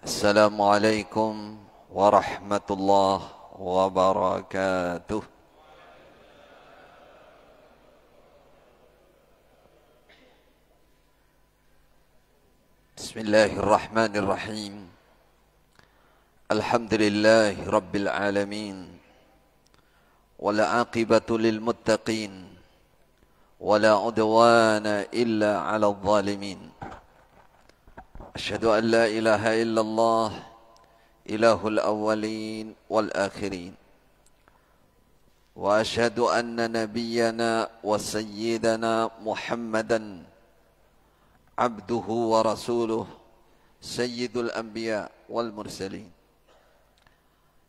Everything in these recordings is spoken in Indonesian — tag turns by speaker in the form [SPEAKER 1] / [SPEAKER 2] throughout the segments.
[SPEAKER 1] Assalamualaikum warahmatullahi wabarakatuh. Bismillahirrahmanirrahim. Alhamdulillahi rabbil alamin. Wal aqibatu lil muttaqin. Wala udwana illa 'alal zalimin. Asyhadu an la ilaha illallah ilahul awwalin wal akhirin. Wa asyhadu anna nabiyyana wa sayyidana Muhammadan abduhu wa rasuluh sayyidul anbiya wal mursalin.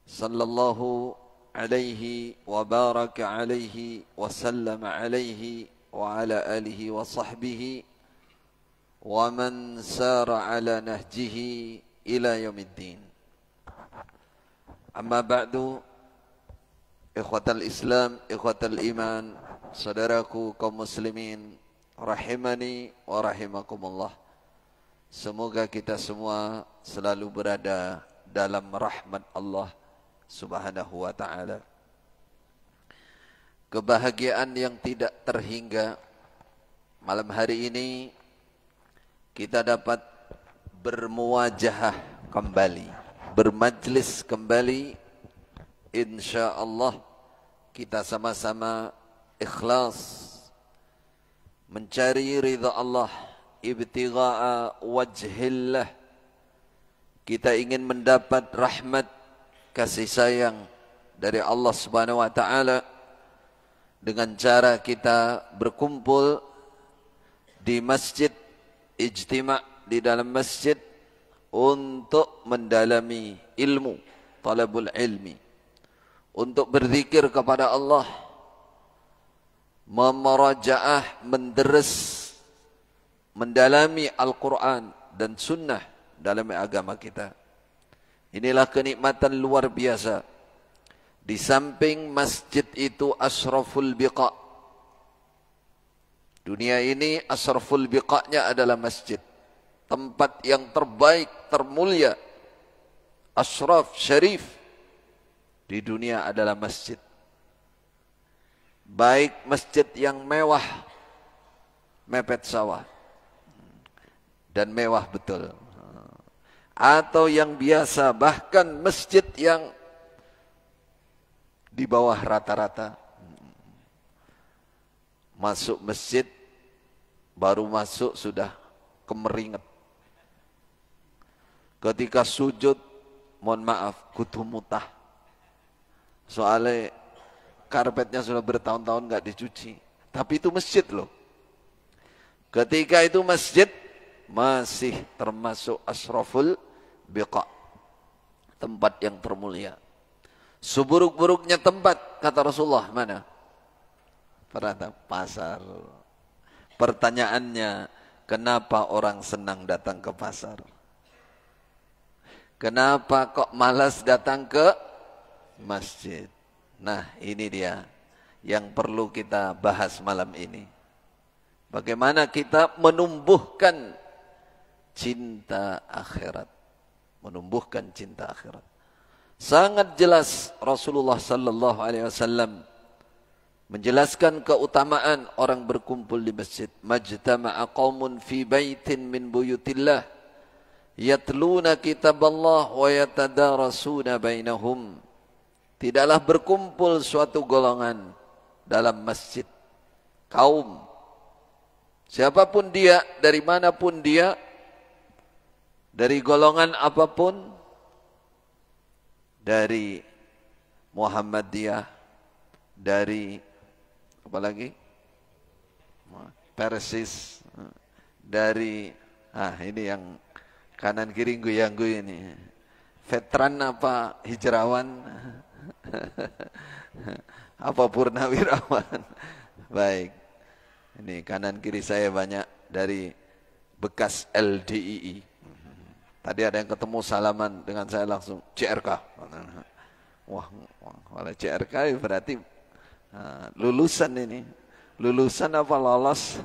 [SPEAKER 1] Sallallahu alaihi wa baraka alaihi wa sallama alaihi wa ala alihi wa sahbihi wa man sara ala nahjihi ila yaumiddin. Amma ba'du, ikhwatal Islam, ikhwatal iman, saudaraku kaum muslimin, rahimani wa rahimakumullah. Semoga kita semua selalu berada dalam rahmat Allah Subhanahu wa ta'ala. Kebahagiaan yang tidak terhingga. Malam hari ini kita dapat bermuwajahah kembali, bermajlis kembali. InsyaAllah kita sama-sama ikhlas mencari ridha Allah, ibtigha'a wajhillah. Kita ingin mendapat rahmat, kasih sayang dari Allah Subhanahu wa ta'ala dengan cara kita berkumpul di masjid, ijtima' di dalam masjid untuk mendalami ilmu, talabul ilmi, untuk berzikir kepada Allah, memerajaah, menderes, mendalami Al-Quran dan Sunnah dalam agama kita. Inilah kenikmatan luar biasa. Di samping masjid itu asraful biqa'. Dunia ini asraful biqa'nya adalah masjid. Tempat yang terbaik, termulia, asraf, syarif di dunia adalah masjid. Baik masjid yang mewah, mepet sawah, dan mewah betul, atau yang biasa, bahkan masjid yang di bawah rata-rata. Masuk masjid, baru masuk sudah kemeringat. Ketika sujud, mohon maaf, kudu mutah. Soalnya karpetnya sudah bertahun-tahun nggak dicuci. Tapi itu masjid loh. Ketika itu masjid masih termasuk asraful biqa', tempat yang termulia. Seburuk-buruknya tempat, kata Rasulullah, mana? Pasar. Pertanyaannya, kenapa orang senang datang ke pasar? Kenapa kok malas datang ke masjid? Nah, ini dia yang perlu kita bahas malam ini. Bagaimana kita menumbuhkan cinta akhirat. Menumbuhkan cinta akhirat. Sangat jelas Rasulullah sallallahu alaihi wasallam menjelaskan keutamaan orang berkumpul di masjid. Majtama'a qaumun fi baitin min buyutillah yatluna kitaballah wa yatadarasuna bainahum. Tidaklah berkumpul suatu golongan dalam masjid, kaum, siapapun dia, dari manapun dia, dari golongan apapun, dari Muhammadiyah, dari apa lagi? Persis, dari ini yang kanan kiri guyang-guyu ini. Veteran apa hijrawan? Apa purnawirawan? Baik. Ini kanan kiri saya banyak dari bekas LDII. Tadi ada yang ketemu salaman dengan saya langsung CRK. Wah, oleh CRK berarti lulusan ini. Lulusan apa lolos?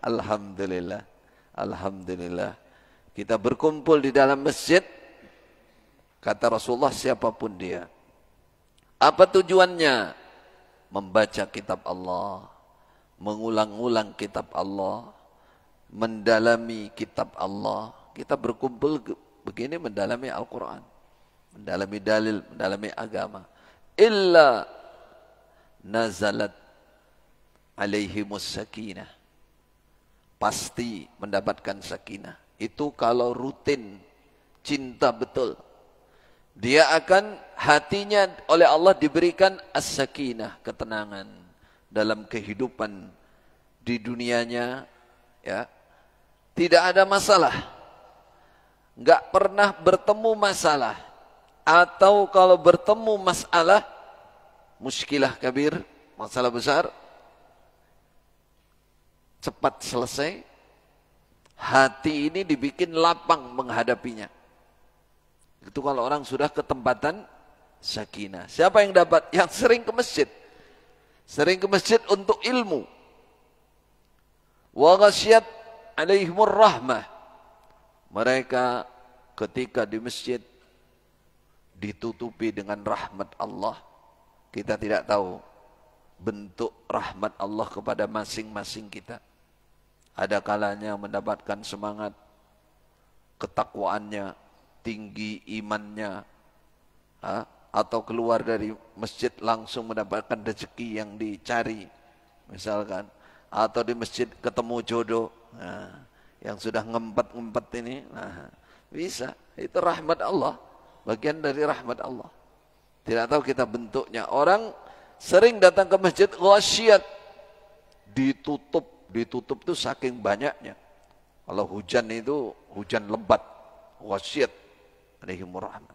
[SPEAKER 1] Alhamdulillah. Alhamdulillah. Kita berkumpul di dalam masjid, kata Rasulullah, siapapun dia. Apa tujuannya? Membaca kitab Allah, mengulang-ulang kitab Allah, mendalami kitab Allah. Kita berkumpul begini mendalami Al-Quran, mendalami dalil, mendalami agama. Illa nazalat alaihimus sakinah. Pasti mendapatkan sakinah. Itu kalau rutin, cinta betul. Dia akan, hatinya oleh Allah diberikan as-sakinah, ketenangan dalam kehidupan di dunianya, ya. Tidak ada masalah. Enggak pernah bertemu masalah. Atau kalau bertemu masalah, muskilah kabir, masalah besar, cepat selesai. Hati ini dibikin lapang menghadapinya. Itu kalau orang sudah ketempatan sakinah. Siapa yang dapat? Yang sering ke masjid. Sering ke masjid untuk ilmu. Wa ghasyiyat alaihimur rahmah. Mereka ketika di masjid ditutupi dengan rahmat Allah. Kita tidak tahu bentuk rahmat Allah kepada masing-masing kita. Ada kalanya mendapatkan semangat, ketakwaannya, tinggi imannya, atau keluar dari masjid langsung mendapatkan rezeki yang dicari, misalkan, atau di masjid ketemu jodoh, yang sudah ngempet-ngempet ini, bisa. Itu rahmat Allah, bagian dari rahmat Allah. Tidak tahu kita bentuknya. Orang sering datang ke masjid ghasyiyat, ditutup itu saking banyaknya. Kalau hujan itu hujan lebat, ghasyiyat alaihimur rahmah.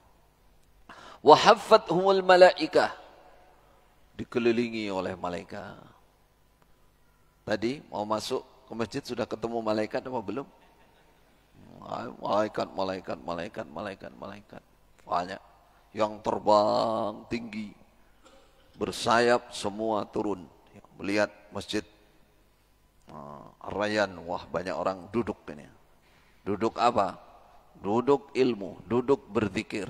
[SPEAKER 1] Wa haffathumul malaikah, dikelilingi oleh malaikat. Tadi mau masuk ke masjid sudah ketemu malaikat apa belum? Malaikat. Banyak. Yang terbang tinggi, bersayap, semua turun. Melihat masjid Ar-Rayyan, wah banyak orang duduk ini. Duduk apa? Duduk ilmu, duduk berzikir.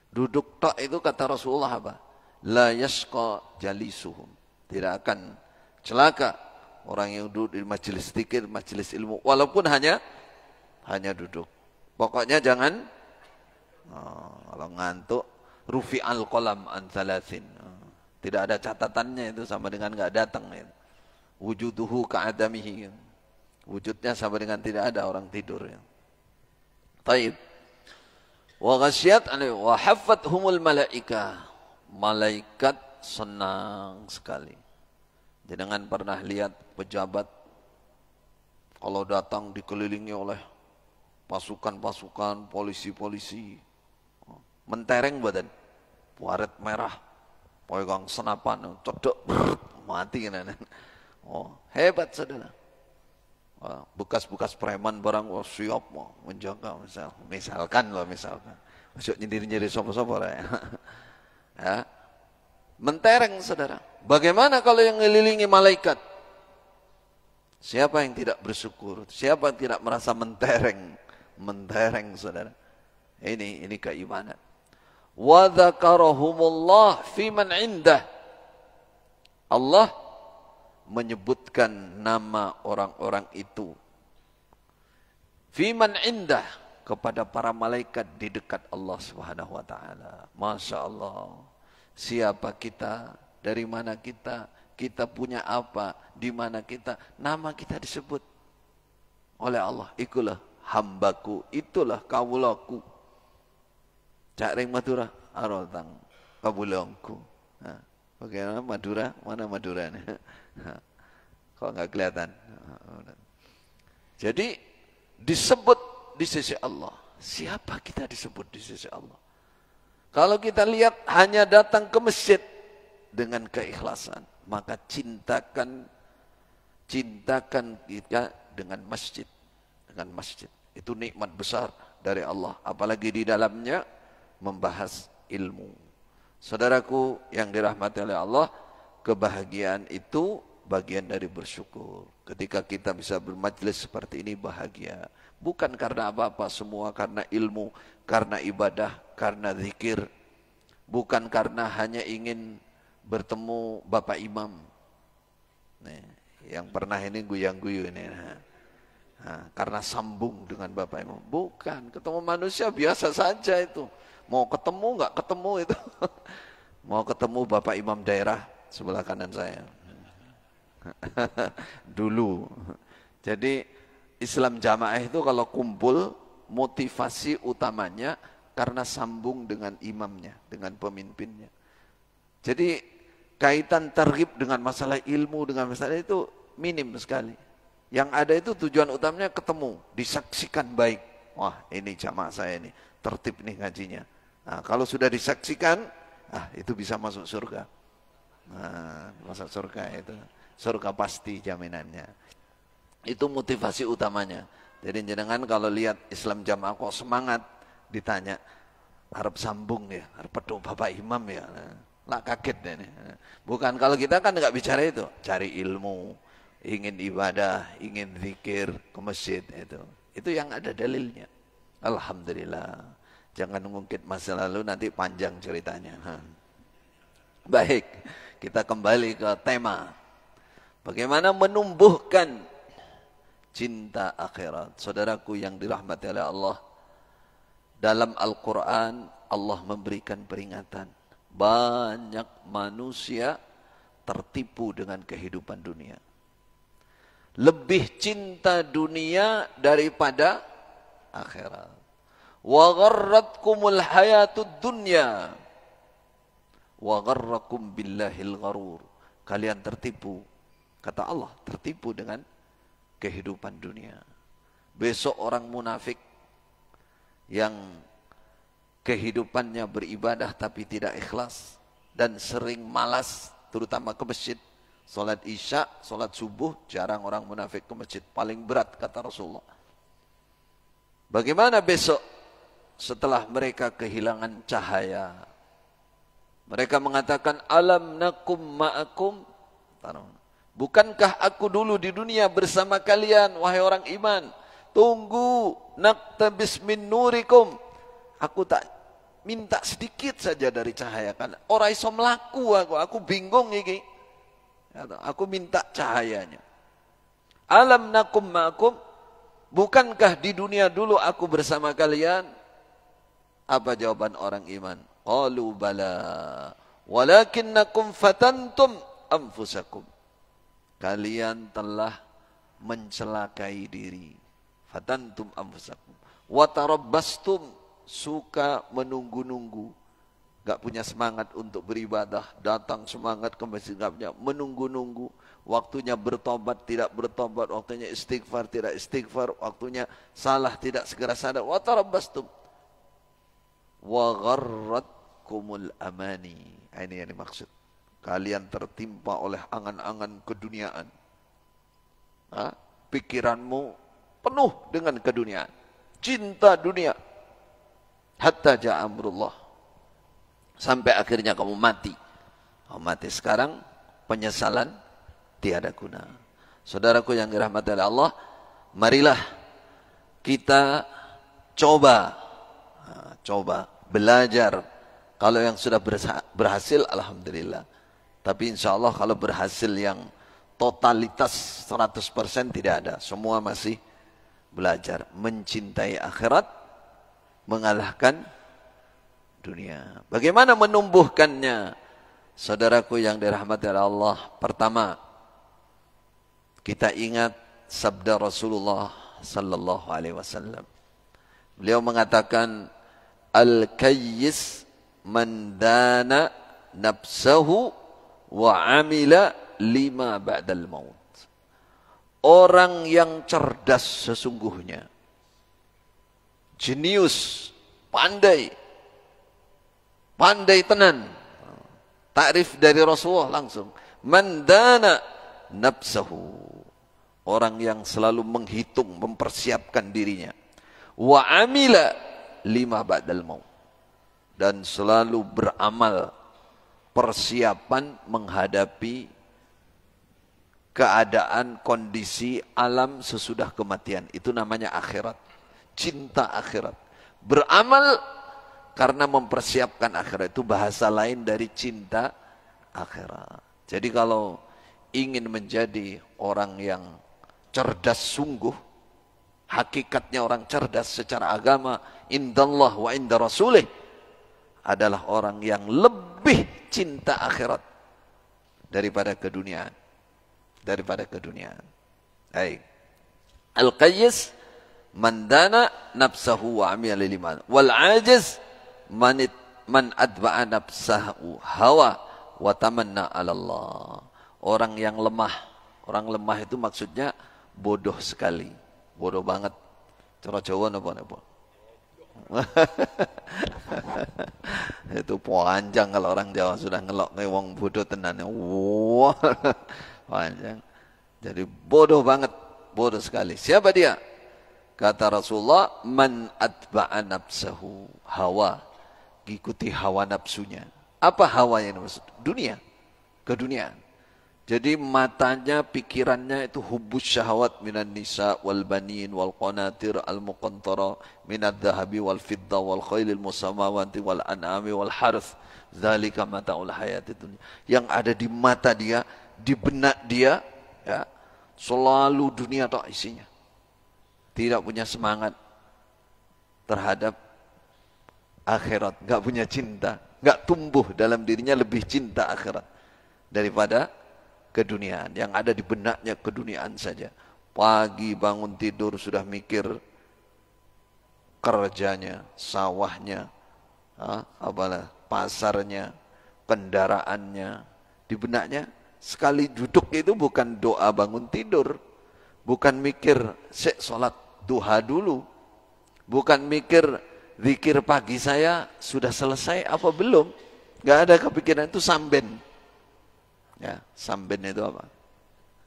[SPEAKER 1] Duduk tak itu kata Rasulullah apa? La yasqa jalisuhum. Tidak akan celaka orang yang duduk di majelis zikir, majelis ilmu, walaupun hanya duduk. Pokoknya jangan kalau ngantuk, rufi'al qalam an thalathin. Tidak ada catatannya, itu sama dengan enggak datang itu. Wujuduhu ka'adamihi. Wujudnya sama dengan tidak ada, orang tidur ya. Taib. Wa ghasyiyat wa haffathumul malaikah. Malaikat senang sekali. Jangan pernah lihat pejabat kalau datang dikelilingi oleh pasukan-pasukan, polisi-polisi, mentereng badan, waret merah, pegang senapan, cedek, mati kan. Oh, hebat saudara. Bekas-bekas preman barang siap mau menjaga, misalkan. Masuk nyindir-nyindir sopo-sopo ya. Ya. Mentereng saudara. Bagaimana kalau yang ngelilingi malaikat? Siapa yang tidak bersyukur? Siapa yang tidak merasa mentereng? Mentereng saudara. Ini keimanan. Wa dzakarahumullah fi man indah. Allah menyebutkan nama orang-orang itu fi man indah, kepada para malaikat di dekat Allah Subhanahu wa taala. Masya Allah. Siapa kita? Dari mana kita? Kita punya apa? Di mana kita? Nama kita disebut oleh Allah. Ikulah hambaku, itulah kawulaku. Cak ring Madura, arotang kawulangku. Bagaimana Madura? Mana Maduranya? Kok nggak kelihatan? Jadi disebut di sisi Allah. Siapa kita disebut di sisi Allah? Kalau kita lihat hanya datang ke masjid dengan keikhlasan, maka cintakan kita dengan masjid. Dengan masjid. Itu nikmat besar dari Allah. Apalagi di dalamnya membahas ilmu. Saudaraku yang dirahmati oleh Allah, kebahagiaan itu bagian dari bersyukur. Ketika kita bisa bermajlis seperti ini bahagia. Bukan karena apa-apa, semua karena ilmu, karena ibadah, karena zikir. Bukan karena hanya ingin bertemu Bapak Imam. Nih, yang pernah ini guyang-guyu ini. Nah, karena sambung dengan Bapak Imam. Bukan, ketemu manusia biasa saja itu. Mau ketemu nggak ketemu itu. Mau ketemu Bapak Imam daerah sebelah kanan saya. Dulu. Jadi Islam jamaah itu kalau kumpul, motivasi utamanya karena sambung dengan imamnya, dengan pemimpinnya. Jadi kaitan targhib dengan masalah ilmu, dengan masalah itu minim sekali. Yang ada itu tujuan utamanya ketemu, disaksikan baik. Wah, ini jamaah saya ini, tertib nih ngajinya. Nah, kalau sudah disaksikan, itu bisa masuk surga. Nah, masuk surga itu. Surga pasti jaminannya. Itu motivasi utamanya. Jadi jenengan kalau lihat Islam jamaah kok semangat, ditanya, harap sambung ya, harap pedu Bapak Imam ya. Lah kaget deh nih. Bukan, kalau kita kan nggak bicara itu, cari ilmu, ingin ibadah, ingin zikir ke masjid itu. Itu yang ada dalilnya. Alhamdulillah. Jangan mengungkit masa lalu, nanti panjang ceritanya. Baik, kita kembali ke tema. Bagaimana menumbuhkan cinta akhirat. Saudaraku yang dirahmati oleh Allah, dalam Al-Quran Allah memberikan peringatan. Banyak manusia tertipu dengan kehidupan dunia. Lebih cinta dunia daripada akhirat. Wa gharratkumul hayatud dunya wa gharrakum billahil gharur. Kalian tertipu, kata Allah, tertipu dengan kehidupan dunia. Besok orang munafik yang kehidupannya beribadah tapi tidak ikhlas dan sering malas, terutama ke masjid, salat isya, salat subuh, jarang orang munafik ke masjid, paling berat kata Rasulullah. Bagaimana besok setelah mereka kehilangan cahaya? Mereka mengatakan, alam nakum ma'akum, bukankah aku dulu di dunia bersama kalian, wahai orang iman? Tunggu, naktabis min nurikum. Aku tak minta sedikit saja dari cahaya kan. Ora iso mlaku aku bingung iki. Aku minta cahayanya. Alam nakum ma'akum, bukankah di dunia dulu aku bersama kalian? Apa jawaban orang iman? Qalu bala, walakinnakum fatantum anfusakum. Kalian telah mencelakai diri. Fatantum anfusakum. Wa tarabbastum, suka menunggu-nunggu. Gak punya semangat untuk beribadah, datang semangat ke masjid, gak punya, menunggu-nunggu. Waktunya bertobat, tidak bertobat. Waktunya istighfar, tidak istighfar. Waktunya salah, tidak segera sadar. Wa tarabbastum. Wa gharratkumul amani. Ini yang dimaksud. Kalian tertimpa oleh angan-angan keduniaan. Pikiranmu penuh dengan keduniaan. Cinta dunia. Hatta ja'a amrullah. Sampai akhirnya kamu mati. Kamu mati sekarang, penyesalan tiada guna. Saudaraku yang dirahmati oleh Allah, marilah kita coba belajar. Kalau yang sudah berhasil, alhamdulillah. Tapi insya Allah kalau berhasil yang totalitas 100% tidak ada. Semua masih belajar. Mencintai akhirat, mengalahkan dunia. Bagaimana menumbuhkannya? Saudaraku yang dirahmati oleh Allah, pertama, kita ingat sabda Rasulullah sallallahu alaihi wasallam. Beliau mengatakan, al-kayyis man dana nafsahu wa amila lima ba'dal maut. Orang yang cerdas sesungguhnya, jenius, pandai tenan. Takrif dari Rasulullah langsung. Man dana nafsahu. Orang yang selalu menghitung, mempersiapkan dirinya. Wa amila lima ba'dal maut. Dan selalu beramal persiapan menghadapi keadaan, kondisi alam sesudah kematian. Itu namanya akhirat. cinta akhirat. Beramal karena mempersiapkan akhirat, itu bahasa lain dari cinta akhirat. Jadi kalau ingin menjadi orang yang cerdas sungguh, hakikatnya orang cerdas secara agama, indallah wa inda rasulih, adalah orang yang lebih cinta akhirat daripada keduniaan. Daripada keduniaan. Baik. Al-qayyis man dana nafsahu wa amila lil iman. Wal ajiz man adba'a nafsahu hawa wa tamanna 'ala Allah. Orang yang lemah. Orang lemah itu maksudnya bodoh sekali. Bodoh banget. Cara Jawa napa-napa. Itu panjang kalau orang Jawa sudah ngelok wong bodoh tenan. Wah. Panjang. Jadi bodoh banget, bodoh sekali. Siapa dia? Kata Rasulullah, man atba'a nafsahu hawa, ikuti hawa nafsunya. Apa hawa yang maksud? Dunia, keduniaan. Jadi matanya, pikirannya itu hubbus syahwat minan nisa wal banin wal qanatir al muqantara minad dhahabi wal fidda wal khailil musamawati wal an'ami wal harth. Zalika mata'ul hayatid dunya. Yang ada di mata dia, di benak dia, ya, selalu dunia tok isinya. Tidak punya semangat terhadap akhirat, enggak punya cinta, enggak tumbuh dalam dirinya lebih cinta akhirat daripada keduniaan. Yang ada di benaknya keduniaan saja. Pagi bangun tidur sudah mikir kerjanya, sawahnya, apalah, pasarnya, kendaraannya. Di benaknya sekali duduk itu bukan doa bangun tidur, bukan mikir sholat duha dulu, bukan mikir zikir pagi saya sudah selesai apa belum. Gak ada kepikiran, itu samben. Ya, samben itu apa?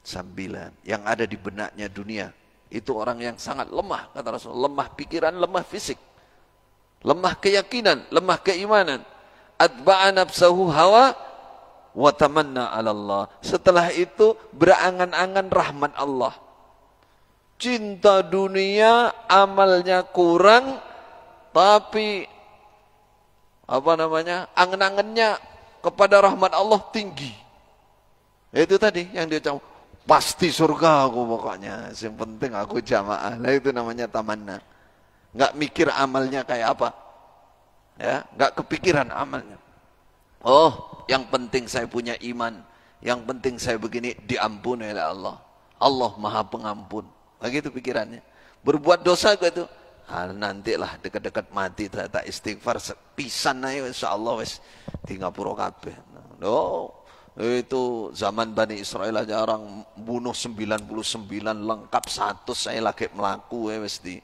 [SPEAKER 1] Sambilan. Yang ada di benaknya dunia. Itu orang yang sangat lemah, kata Rasul. Lemah pikiran, lemah fisik, lemah keyakinan, lemah keimanan. Atba'a nafsahu hawa wa tamanna 'ala Allah. Setelah itu berangan-angan rahmat Allah. Cinta dunia, amalnya kurang, tapi angan-angannya kepada rahmat Allah tinggi. Itu tadi yang dia ucap, pasti surga aku pokoknya, yang penting aku jamaah. Nah, itu namanya tamanna. Enggak mikir amalnya kayak apa. Ya, enggak kepikiran amalnya. Oh, yang penting saya punya iman, yang penting saya begini, diampuni oleh Allah. Allah Maha Pengampun. Begitu pikirannya. Berbuat dosa gitu, nantilah dekat-dekat mati tak istighfar pisan aja insyaallah wis di ngapura kabeh. No, itu zaman Bani Israel aja orang bunuh 99 lengkap 100 saya lagi melaku wis di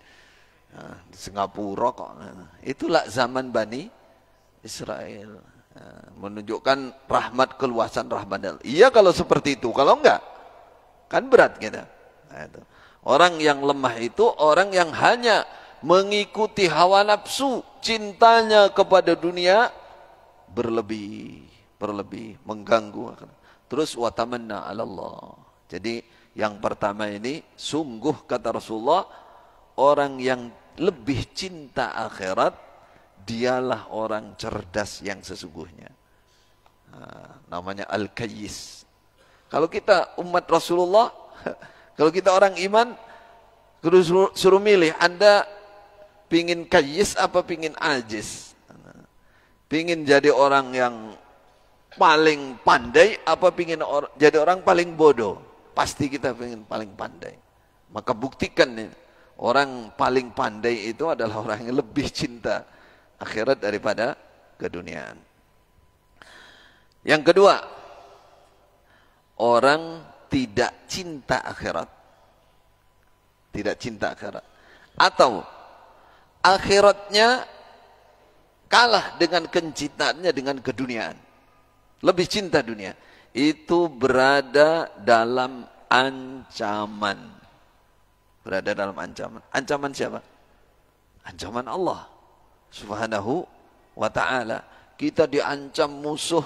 [SPEAKER 1] Singapura kok. Itulah zaman Bani Israel. Menunjukkan rahmat, keluasan rahmat Allah. Iya kalau seperti itu, kalau enggak kan berat kita. Nah, itu. Orang yang lemah itu orang yang hanya mengikuti hawa nafsu, cintanya kepada dunia berlebih, mengganggu. Terus watamanna 'ala Allah. Jadi yang pertama ini sungguh kata Rasulullah, orang yang lebih cinta akhirat dialah orang cerdas yang sesungguhnya. Namanya al-qayyis. Kalau kita umat Rasulullah, kalau kita orang iman, suruh milih, Anda pingin qayyis apa pingin ajiz? Pingin jadi orang yang paling pandai apa pingin jadi orang paling bodoh? Pasti kita pingin paling pandai. Maka buktikan nih, orang paling pandai itu adalah orang yang lebih cinta akhirat daripada keduniaan. Yang kedua, orang tidak cinta akhirat. Tidak cinta akhirat. Atau akhiratnya kalah dengan kecintaannya dengan keduniaan. Lebih cinta dunia. Itu berada dalam ancaman. Berada dalam ancaman. Ancaman siapa? Ancaman Allah Subhanahu wa ta'ala. Kita diancam musuh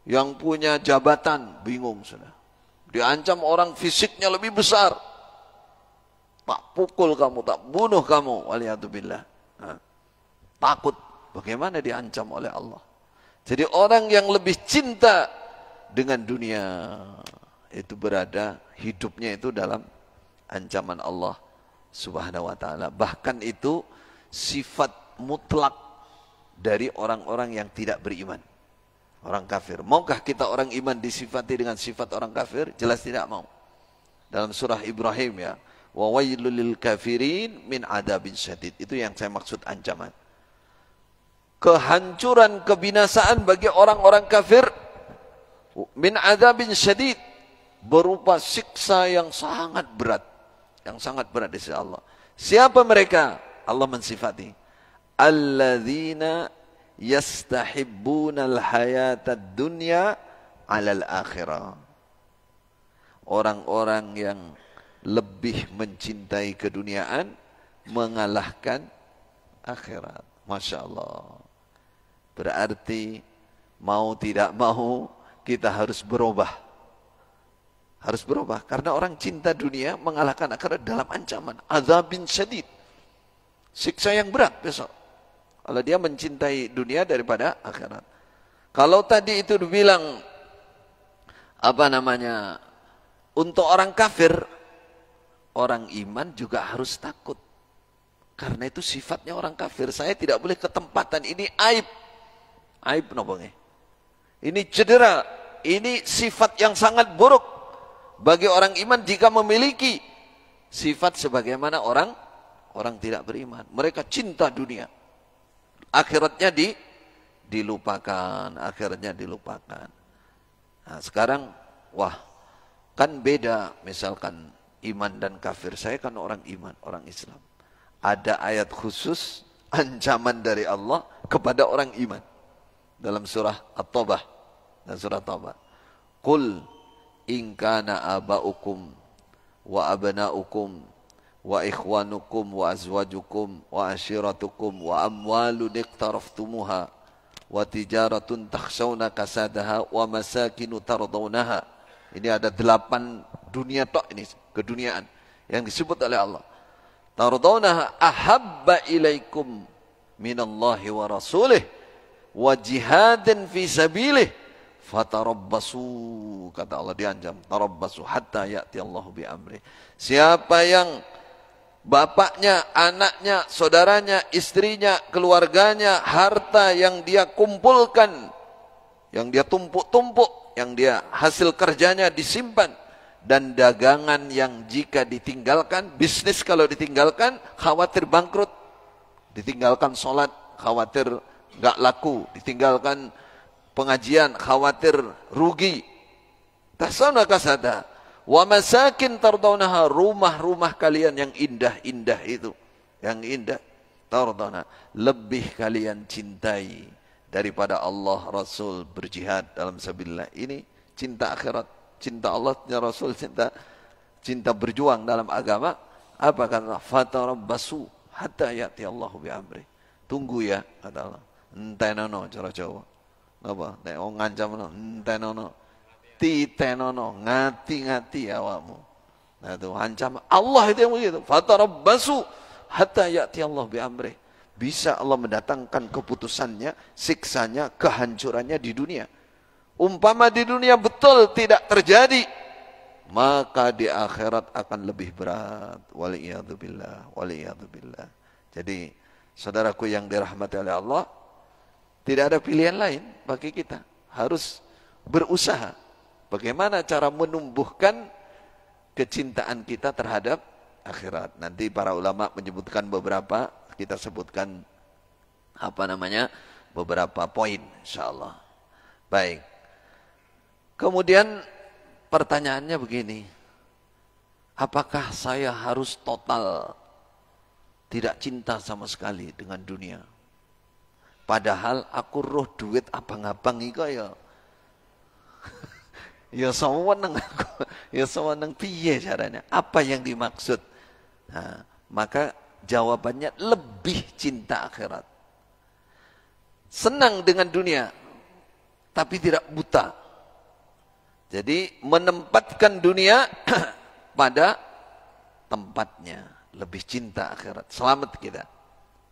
[SPEAKER 1] yang punya jabatan, bingung sudah. Diancam orang fisiknya lebih besar, tak pukul kamu, tak bunuh kamu. Waliyadzubillah. Takut bagaimana diancam oleh Allah. Jadi orang yang lebih cinta dengan dunia itu berada hidupnya itu dalam ancaman Allah Subhanahu wa taala. Bahkan itu sifat mutlak dari orang-orang yang tidak beriman. Orang kafir. Maukah kita orang iman disifati dengan sifat orang kafir? Jelas tidak mau. Dalam surah Ibrahim ya, wa wailul lil kafirin min adabin syadid. Itu yang saya maksud ancaman. Kehancuran, kebinasaan bagi orang-orang kafir min adabin syadid, berupa siksa yang sangat berat. Yang sangat berat di sisi Allah. Siapa mereka? Allah mensifati alladzina yastahibbunal hayatad dunya 'alal akhirah. Orang-orang yang lebih mencintai keduniaan mengalahkan akhirat. Masya Allah. Berarti mau tidak mau kita harus berubah. Harus berubah. Karena orang cinta dunia mengalahkan akhirat dalam ancaman. Azabin syadid. Siksa yang berat besok. Kalau dia mencintai dunia daripada akhirat. Kalau tadi itu dibilang, untuk orang kafir, orang iman juga harus takut. Karena itu sifatnya orang kafir. Saya tidak boleh ketempatan, ini aib. Aib nobonge. Ini cedera. Ini sifat yang sangat buruk bagi orang iman jika memiliki sifat sebagaimana orang tidak beriman. Mereka cinta dunia. Akhiratnya dilupakan. Akhiratnya dilupakan. Nah, sekarang, kan beda. Misalkan iman dan kafir. Saya kan orang iman, orang Islam. Ada ayat khusus ancaman dari Allah kepada orang iman. Dalam surah At-Taubah. Dan surah Taubah. Qul in kana aba'ukum wa abna'ukum wa ikhwanukum wa azwajukum wa ashiratukum wa amwalun iqtaraftumuha wa tijaratun takhshawna kasadaha wa masakinu tardawnaha. Ini ada 8 dunia tok ini, keduniaan yang disebut oleh Allah. Tardawnaha ahabba ilaikum minallahi wa rasulih wa jihadin fi sabilih fatarabbasu, kata Allah diancam, tarabbasu hatta ya'ti Allahu bi amri. Siapa yang bapaknya, anaknya, saudaranya, istrinya, keluarganya, harta yang dia kumpulkan, yang dia tumpuk-tumpuk, yang dia hasil kerjanya disimpan, dan dagangan yang jika ditinggalkan, bisnis kalau ditinggalkan, khawatir bangkrut, ditinggalkan sholat, khawatir gak laku, ditinggalkan pengajian, khawatir rugi. Tahsana kasada. Wa masakin tardawnaha, rumah-rumah kalian yang indah-indah itu, yang indah, tardawna, lebih kalian cintai daripada Allah, Rasul, berjihad dalam sabilillah. Ini cinta akhirat, cinta Allah, cinta Rasul, cinta berjuang dalam agama. Apa kata? Fatarabbasu hatta ya'ti Allahu bi amri. Tunggu ya, kata Allah. Entenono cara Jawa. Apa? Nek wong ngancam entenono. Titenono, ngati-ngati awakmu. Nah itu ancam Allah itu yang begitu. Fatarabbasu hatta ya'ti Allah bi amri. Bisa Allah mendatangkan keputusannya, siksanya, kehancurannya di dunia. Umpama di dunia betul tidak terjadi, maka di akhirat akan lebih berat. Waliyadzubillah, waliyadzubillah. Jadi saudaraku yang dirahmati oleh Allah, tidak ada pilihan lain bagi kita. Harus berusaha. Bagaimana cara menumbuhkan kecintaan kita terhadap akhirat. Nanti para ulama menyebutkan beberapa, kita sebutkan beberapa poin insyaallah. Baik. Kemudian pertanyaannya begini. Apakah saya harus total tidak cinta sama sekali dengan dunia? Padahal aku roh duit abang-abang iku ya. Ya sewenang aku. Ya sewenang piye caranya? Apa yang dimaksud? Nah, maka jawabannya lebih cinta akhirat. Senang dengan dunia, tapi tidak buta. Jadi menempatkan dunia pada tempatnya. lebih cinta akhirat. Selamat kita.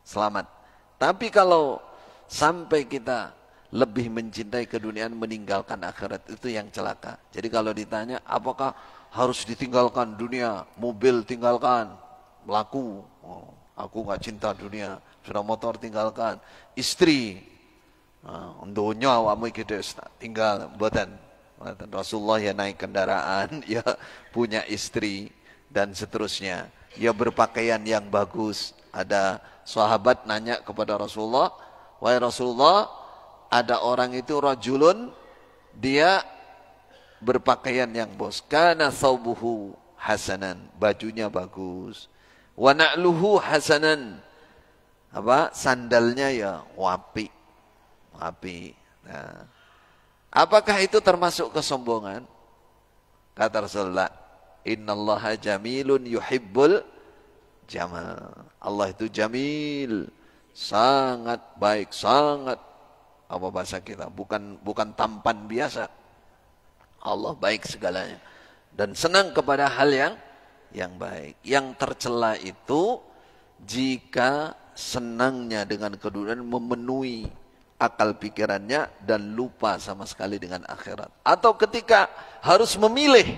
[SPEAKER 1] Selamat. Tapi kalau sampai kita lebih mencintai keduniaan meninggalkan akhirat, itu yang celaka. Jadi kalau ditanya apakah harus ditinggalkan dunia, mobil tinggalkan, laku, oh, aku nggak cinta dunia, sudah motor tinggalkan, istri, untuknya awakmu iki tinggal, mboten. Rasulullah ya naik kendaraan, ya punya istri dan seterusnya, ya berpakaian yang bagus. Ada sahabat nanya kepada Rasulullah, wahai Rasulullah, ada orang itu rajulun, dia berpakaian yang bos, kana thawbuhu hasanan, bajunya bagus, wa na'luhu hasanan, apa, sandalnya ya wapi. Nah, apakah itu termasuk kesombongan? Kata Rasulullah, innallaha jamilun yuhibbul jamal. Allah itu jamil, sangat baik, sangat, apa bahasa kita, bukan tampan biasa. Allah baik segalanya dan senang kepada hal yang baik. Yang tercela itu jika senangnya dengan keduniaan memenuhi akal pikirannya dan lupa sama sekali dengan akhirat. Atau ketika harus memilih.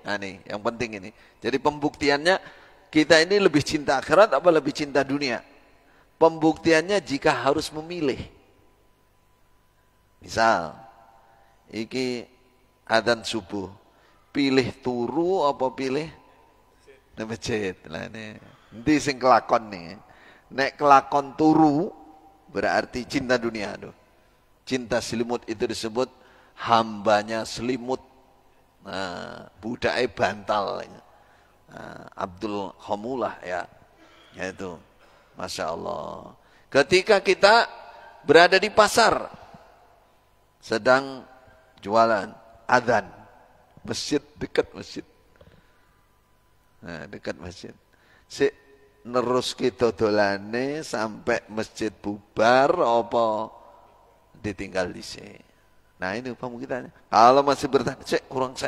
[SPEAKER 1] Nah nih yang penting ini. Jadi pembuktiannya kita ini lebih cinta akhirat apa lebih cinta dunia? Pembuktiannya jika harus memilih. Misal, iki adzan subuh, pilih turu apa pilih nang masjid. Lah ini endi sing kelakon nih? Nek kelakon turu berarti cinta dunia. Aduh. Cinta selimut itu disebut hambanya selimut. Nah, budaknya bantal. Nah, Abdul Khamulah ya. Yaitu Masya Allah. Ketika kita berada di pasar sedang jualan, adzan, masjid, dekat masjid. Nah, dekat masjid. Si nerus kita dolane sampai masjid bubar apa ditinggal di sini. Nah ini upamu kita. Kalau masih bertahan, kurang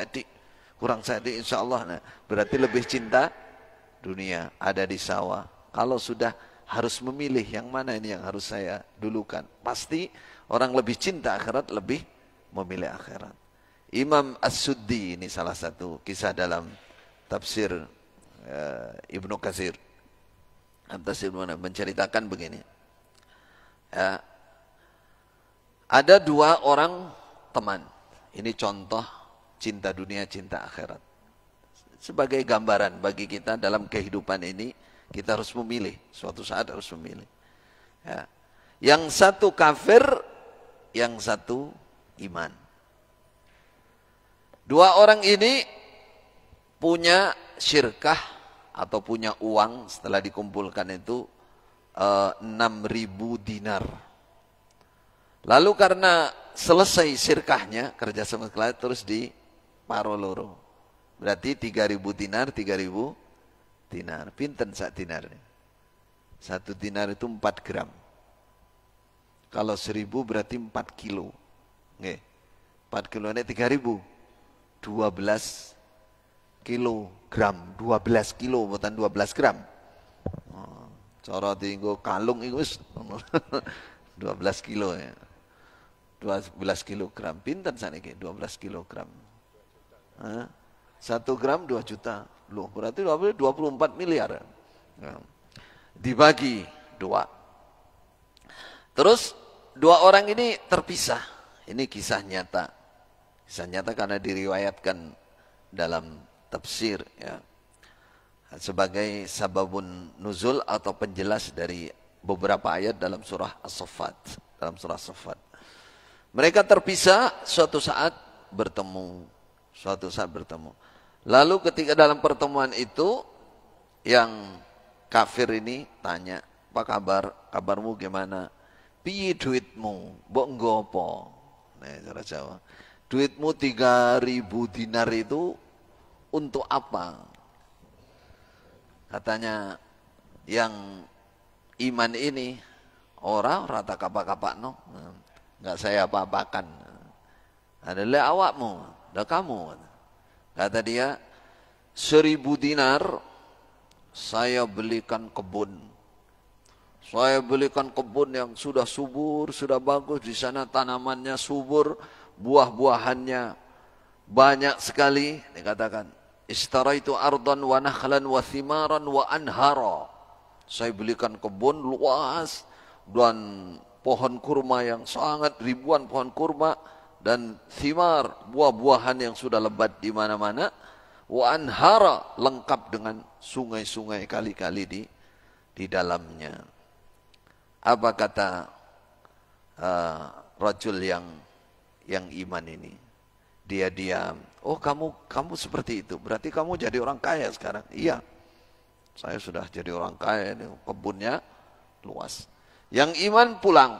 [SPEAKER 1] sadi insya Allah. Nah, berarti lebih cinta dunia, ada di sawah. Kalau sudah harus memilih yang mana ini yang harus saya dulukan, pasti orang lebih cinta akhirat, lebih memilih akhirat. Imam As-Suddi ini salah satu kisah dalam tafsir Ibnu Katsir. Tafsir menceritakan begini. Ya, ada dua orang teman. Ini contoh cinta dunia, cinta akhirat. Sebagai gambaran bagi kita dalam kehidupan ini, kita harus memilih. Suatu saat harus memilih. Ya. Yang satu kafir, yang satu iman. Dua orang ini punya syirkah atau punya uang setelah dikumpulkan itu 6.000 dinar. Lalu karena selesai syirkahnya, kerja sama sekali terus di paro loro. Berarti 3.000 dinar, 3.000 dinar. Pinten sak dinar? 1 dinar itu 4 gram. Kalau 1.000 berarti 4 kilo. Nggih. 4 kilo ini 3.000. 12 kilogram. 12 kilo bukan 12 gram. Cara tinggo kalung itu 12 kilo ya. 12 kilogram. Pinten saniki 12 kilogram. 1 gram 2 juta. Loh, berarti 24 miliar. Dibagi 2. Terus 2 orang ini terpisah. Ini kisah nyata. Kisah nyata karena diriwayatkan dalam tafsir ya. Sebagai sababun nuzul atau penjelas dari beberapa ayat dalam surah As-Saffat. Dalam surah As-Saffat. Mereka terpisah, suatu saat bertemu. Lalu ketika dalam pertemuan itu, yang kafir ini tanya, apa kabar? Kabarmu gimana? Piye duitmu? Mbok nggo apa? Nah, cara Jawa. Duitmu 3.000 dinar itu untuk apa? Katanya yang iman ini ora tak kapak-kapak no, nggak saya apa-apakan. Adalah awakmu, dah kamu. Kata dia 1.000 dinar saya belikan kebun. Saya belikan kebun yang sudah subur, sudah bagus. Di sana tanamannya subur, buah-buahannya banyak sekali. Dikatakan, istaraitu ardan wa nakhlan wa thimaran wa anhara. Saya belikan kebun luas dan pohon kurma yang sangat, ribuan pohon kurma dan thimar, buah-buahan yang sudah lebat di mana-mana. Wa anhara, lengkap dengan sungai-sungai, kali-kali di dalamnya. Apa kata rajul yang iman ini? Dia diam. Oh, kamu seperti itu. Berarti kamu jadi orang kaya sekarang. Iya. Saya sudah jadi orang kaya, kebunnya luas. Yang iman pulang.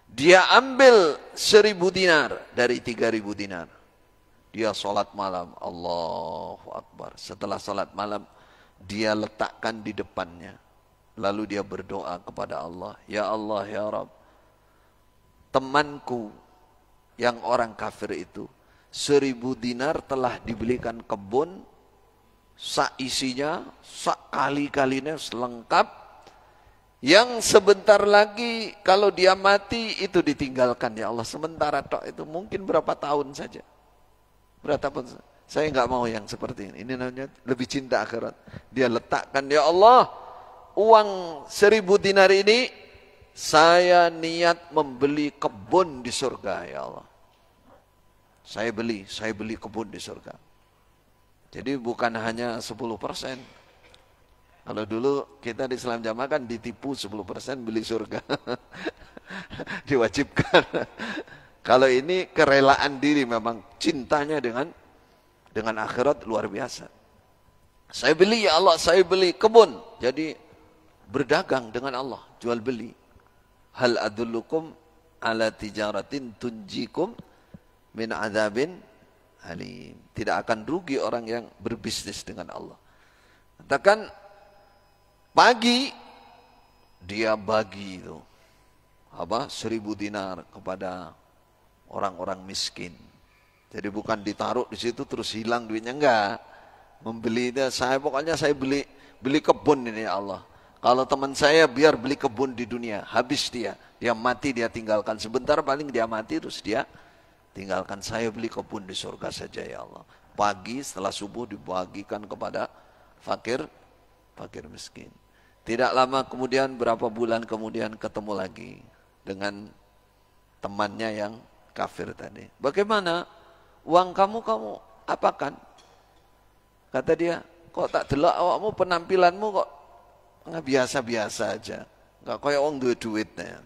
[SPEAKER 1] Dia ambil 1.000 dinar dari 3.000 dinar. Dia sholat malam. Allahu Akbar. Setelah sholat malam, dia letakkan di depannya. Lalu dia berdoa kepada Allah. Ya Allah, ya Rabb. Temanku yang orang kafir itu, 1.000 dinar telah dibelikan kebun, sak isinya, sak kali-kalinya selengkap. Yang sebentar lagi kalau dia mati itu ditinggalkan ya Allah. Sementara tok itu mungkin berapa tahun saja. Berapa tahun. Saya enggak mau yang seperti ini. Ini namanya lebih cinta akhirat. Dia letakkan, ya Allah, uang 1.000 dinar ini saya niat membeli kebun di surga ya Allah. Saya beli kebun di surga. Jadi bukan hanya 10%. Kalau dulu kita di Islam Jamaah kan ditipu 10% beli surga. Diwajibkan. Kalau ini kerelaan diri, memang cintanya dengan akhirat luar biasa. Saya beli ya Allah, saya beli kebun. Jadi berdagang dengan Allah, jual beli. Hal adullukum ala tijaratin tunjikum min adzabin alim. Tidak akan rugi orang yang berbisnis dengan Allah. Katakan pagi dia bagi itu 1.000 dinar kepada orang-orang miskin. Jadi bukan ditaruh di situ terus hilang duitnya, enggak. Membelinya pokoknya saya beli kebun ini ya Allah. Kalau teman saya biar beli kebun di dunia, habis dia mati, dia tinggalkan sebentar, paling dia mati terus dia tinggalkan. Saya beli kebun di surga saja ya Allah. Pagi setelah subuh dibagikan kepada fakir miskin. Tidak lama kemudian, berapa bulan kemudian ketemu lagi dengan temannya yang kafir tadi. Bagaimana uang kamu apakan? Kata dia, kok tak delok awakmu, penampilanmu kok biasa-biasa aja. Enggak kayak orang duitnya.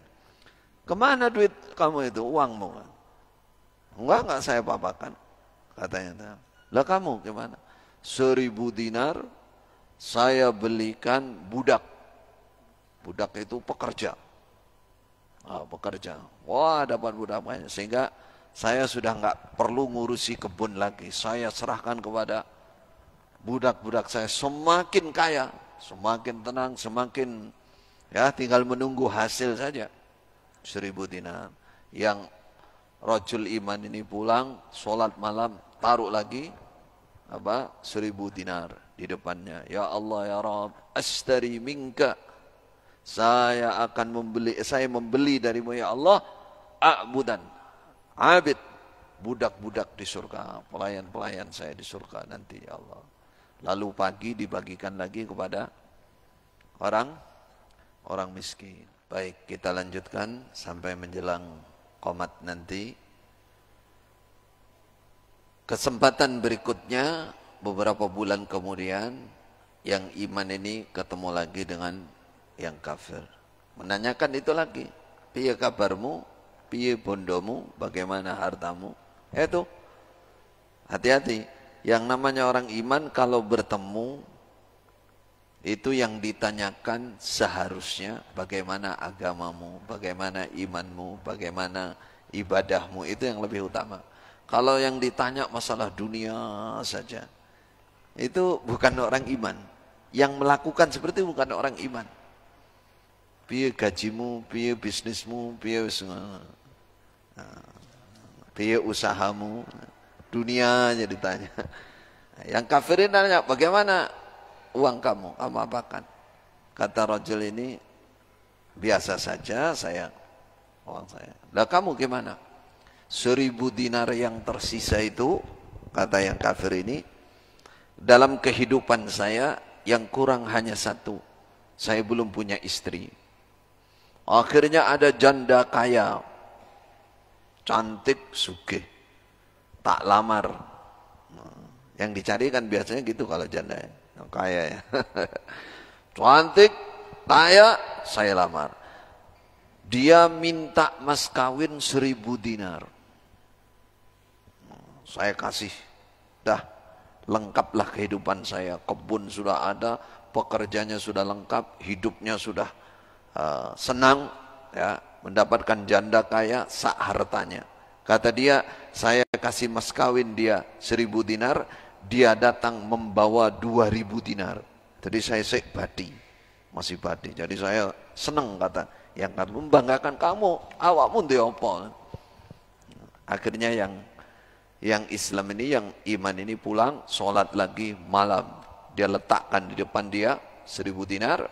[SPEAKER 1] Kemana duit kamu itu, uangmu? Enggak saya papakan. Katanya. Lah kamu gimana? 1.000 dinar saya belikan budak. Budak itu pekerja. Pekerja. Wah, dapat budak banyak. Sehingga saya sudah enggak perlu ngurusi kebun lagi. Saya serahkan kepada budak-budak saya, semakin kaya, semakin tenang, semakin tinggal menunggu hasil saja. 1.000 dinar. Yang rajul iman ini pulang, sholat malam, taruh lagi 1.000 dinar di depannya. Ya Allah ya Rabb, ashtari minka. Saya membeli darimu ya Allah, a'budan, abid, budak-budak di surga, pelayan-pelayan saya di surga nanti ya Allah. Lalu pagi dibagikan lagi kepada orang miskin. Baik, kita lanjutkan sampai menjelang qomat nanti. Kesempatan berikutnya beberapa bulan kemudian yang iman ini ketemu lagi dengan yang kafir. Menanyakan itu lagi. Piye kabarmu? Piye bondomu? Bagaimana hartamu? Itu hati-hati. Yang namanya orang iman kalau bertemu itu yang ditanyakan seharusnya bagaimana agamamu, bagaimana imanmu, bagaimana ibadahmu, itu yang lebih utama. Kalau yang ditanya masalah dunia saja, itu bukan orang iman. Yang melakukan seperti itu bukan orang iman. Piye gajimu, piye bisnismu, piye usahamu, dunia aja ditanya. Yang kafirin nanya bagaimana uang kamu, kamu apakan? Kata rajul ini, biasa saja saya, uang saya. Lah kamu gimana? 1000 dinar yang tersisa itu, kata yang kafir ini, dalam kehidupan saya yang kurang hanya satu. Saya belum punya istri. Akhirnya ada janda kaya, cantik, sugih, tak lamar. Yang dicari kan biasanya gitu kalau janda yang kaya ya. Cantik, kaya, saya lamar. Dia minta mas kawin 1000 dinar. Saya kasih. Dah, lengkaplah kehidupan saya. Kebun sudah ada, pekerjanya sudah lengkap, hidupnya sudah senang, ya, mendapatkan janda kaya sak hartanya. Kata dia, saya kasih mas kawin dia 1000 dinar, dia datang membawa 2000 dinar. Jadi saya badi, masih badi. Jadi saya senang, kata yang kan membanggakan kamu, awakmu ndek apa. Akhirnya yang Islam ini, yang iman ini pulang, sholat lagi malam. Dia letakkan di depan dia 1000 dinar,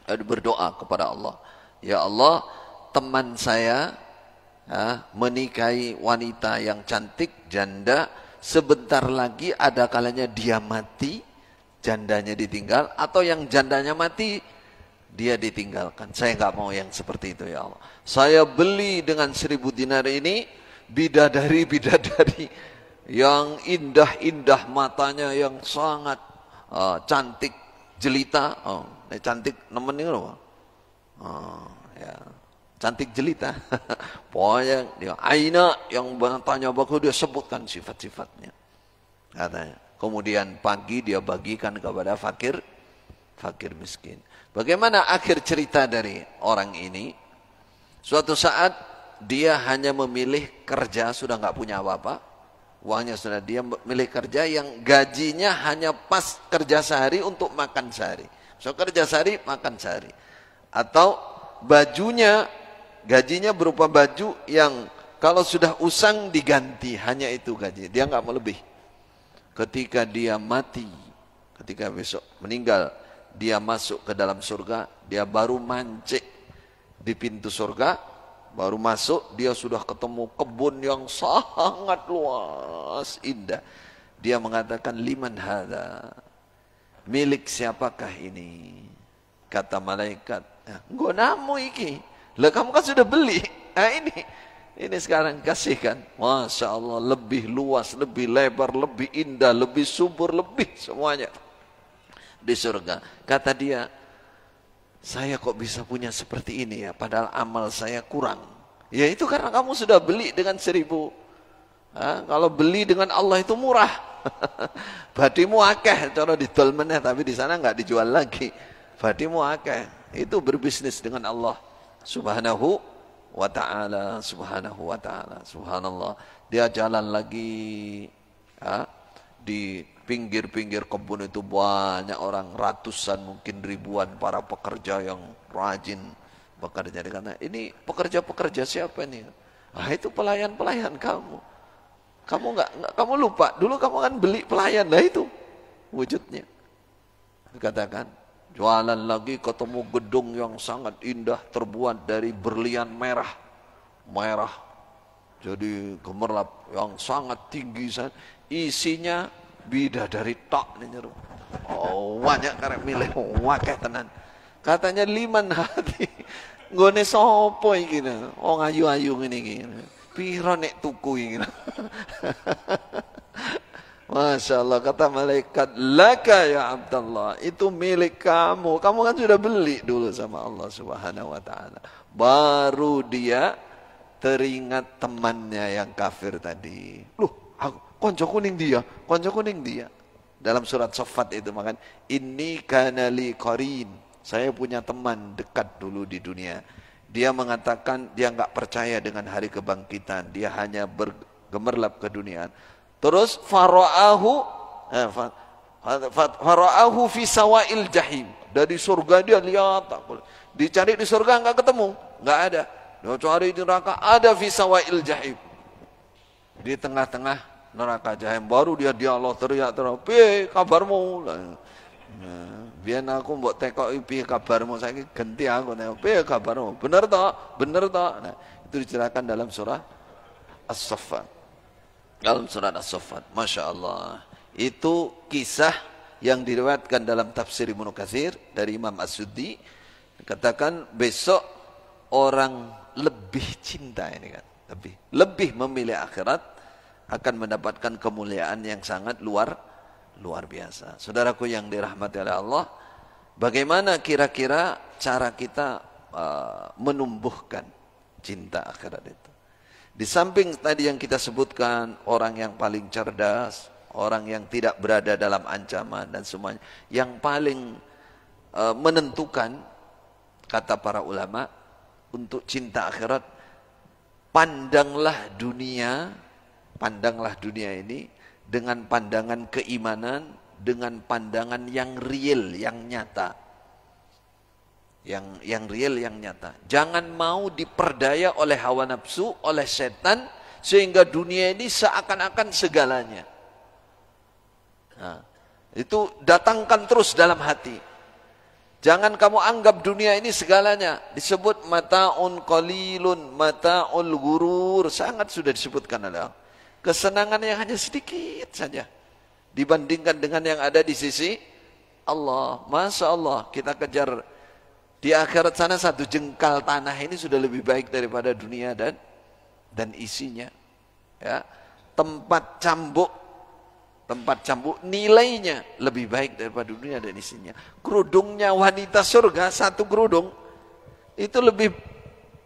[SPEAKER 1] berdoa kepada Allah. Ya Allah, teman saya menikahi wanita yang cantik, janda, sebentar lagi ada kalanya dia mati, jandanya ditinggal, atau yang jandanya mati, dia ditinggalkan. Saya nggak mau yang seperti itu ya Allah. Saya beli dengan 1000 dinar ini bidadari-bidadari yang indah-indah, matanya yang sangat cantik jelita. Cantik nemen ini loh. Ya. Cantik jelita. Pokoknya dia Aina yang matanya bagus, dia sebutkan sifat-sifatnya. Katanya. Kemudian pagi dia bagikan kepada fakir miskin. Bagaimana akhir cerita dari orang ini? Suatu saat dia hanya memilih kerja, sudah nggak punya apa-apa, uangnya sudah, dia memilih kerja yang gajinya hanya pas kerja sehari untuk makan sehari. So kerja sehari, makan sehari. Atau bajunya, gajinya berupa baju yang kalau sudah usang diganti, hanya itu gaji. Dia nggak mau lebih. Ketika dia mati, ketika besok meninggal, dia masuk ke dalam surga, dia baru mancik di pintu surga, baru masuk, dia sudah ketemu kebun yang sangat luas, indah. Dia mengatakan, liman hadza? Milik siapakah ini? Kata malaikat, nggonamu iki. Lah kamu kan sudah beli. Nah ini sekarang kasihkan. Masya Allah, lebih luas, lebih lebar, lebih indah, lebih subur, lebih semuanya di surga. Kata dia, saya kok bisa punya seperti ini ya, padahal amal saya kurang. Ya itu karena kamu sudah beli dengan 1000. Kalau beli dengan Allah itu murah. Badimu akeh, cara didol meneh, tapi di sana nggak dijual lagi. Badimu akeh. Itu berbisnis dengan Allah Subhanahu wa ta'ala, Subhanahu wa ta'ala. Subhanallah. Dia jalan lagi di pinggir-pinggir kebun itu banyak orang, ratusan mungkin ribuan para pekerja yang rajin bekerja. Karena ini pekerja-pekerja siapa nih? Itu pelayan-pelayan kamu. Kamu kamu lupa dulu kamu kan beli pelayan, lah itu wujudnya. Dikatakan jualan lagi, ketemu gedung yang sangat indah terbuat dari berlian merah, jadi gemerlap yang sangat tinggi, isinya bidadari tok nih nyeru. Banyak karek milih wakeh tenan. Katanya liman hati. Nggone sapa iki? Ayu-ayu ngene iki. Piro nek tuku iki? Masya Allah, kata malaikat, laka ya Abdullah, itu milik kamu. Kamu kan sudah beli dulu sama Allah Subhanahu wa ta'ala. Baru dia teringat temannya yang kafir tadi. Konco kuning dia. Dalam surat Saffat itu makan, inni kana li qarin. Saya punya teman dekat dulu di dunia. Dia mengatakan dia enggak percaya dengan hari kebangkitan. Dia hanya bergemerlap keduniaan. Terus fara'ahu fi sawa'il jahim. Dari surga dia lihat, dicari di surga enggak ketemu, enggak ada. Dia cari di neraka, ada fi sawa'il jahim. Di tengah-tengah neraka jahanam, baru dia dialog teriak, kabarmu? Nah, biar aku mbok tekoki piye kabarmu saiki ganti aku nek piye kabarmu. Bener toh? Bener toh? Nah, itu diceritakan dalam surah As-Saffat. Dalam surat As-Saffat. Masya Allah. Itu kisah yang diriwayatkan dalam tafsir Ibnu Katsir dari Imam As-Suddi. Katakan besok orang lebih cinta ini kan. Lebih memilih akhirat akan mendapatkan kemuliaan yang sangat luar biasa. Saudaraku yang dirahmati oleh Allah, bagaimana kira-kira cara kita menumbuhkan cinta akhirat itu? Di samping tadi yang kita sebutkan, orang yang paling cerdas, orang yang tidak berada dalam ancaman dan semuanya, yang paling menentukan, kata para ulama, untuk cinta akhirat, pandanglah dunia ini dengan pandangan keimanan, dengan pandangan yang real, yang nyata. Yang real, yang nyata. Jangan mau diperdaya oleh hawa nafsu, oleh setan, sehingga dunia ini seakan-akan segalanya. Nah, itu datangkan terus dalam hati. Jangan kamu anggap dunia ini segalanya. Disebut mata'un qalilun, mata'ul gurur. Sangat sudah disebutkan oleh Allah. Kesenangan yang hanya sedikit saja dibandingkan dengan yang ada di sisi Allah. Masya Allah, kita kejar di akhirat sana satu jengkal tanah ini sudah lebih baik daripada dunia dan isinya. Ya, tempat cambuk nilainya lebih baik daripada dunia dan isinya. Kerudungnya wanita surga, satu kerudung itu lebih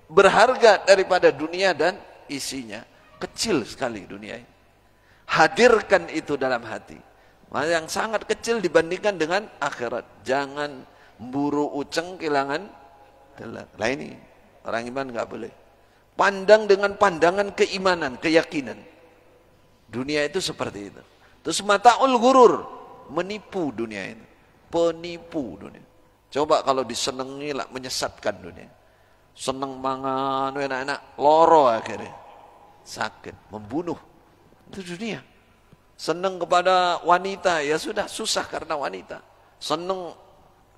[SPEAKER 1] berharga daripada dunia dan isinya. Kecil sekali dunia ini. Hadirkan itu dalam hati. Yang sangat kecil dibandingkan dengan akhirat. Jangan buru uceng kehilangan telat. Lah ini orang iman nggak boleh. Pandang dengan pandangan keimanan, keyakinan. Dunia itu seperti itu. Terus mata'ul gurur, menipu dunia ini. Penipu dunia. Coba kalau disenengi lah, menyesatkan dunia. Seneng mangan enak-enak, loro akhirnya. Sakit, membunuh. Itu dunia. Seneng kepada wanita, ya sudah susah karena wanita. Seneng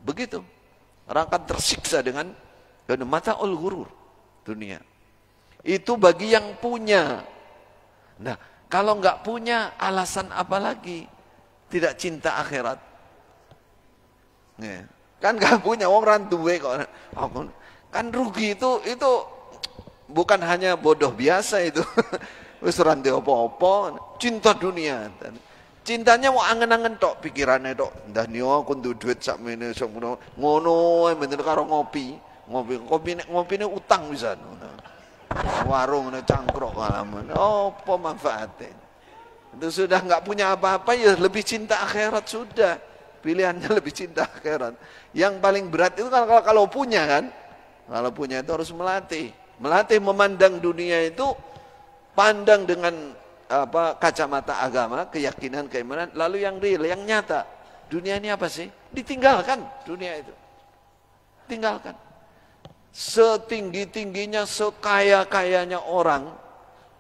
[SPEAKER 1] begitu. Orang akan tersiksa dengan mata'ul gurur dunia. Itu bagi yang punya. Nah, kalau nggak punya, alasan apa lagi tidak cinta akhirat? Ya. Kan nggak punya, wong rantuwe kok. Kan rugi itu bukan hanya bodoh biasa itu. Wis ranti apa-apa, cinta dunia. Cintanya mau angen-angen tok, pikirannya tok. Ndah niyo aku nduk duit sakmene ngono. Ngono ae bener karo ngopi. Ngopine utang pisan. Warung ne cangkruk alaman. Apa manfaatnya? Itu sudah enggak punya apa-apa ya lebih cinta akhirat sudah. Pilihannya lebih cinta akhirat. Yang paling berat itu kalau punya kan. Kalau punya itu harus melatih. Melatih memandang dunia itu pandang dengan kacamata agama, keyakinan, keimanan, lalu yang real, yang nyata. Dunia ini apa sih? Ditinggalkan dunia itu. Tinggalkan. Setinggi-tingginya, sekaya-kayanya orang,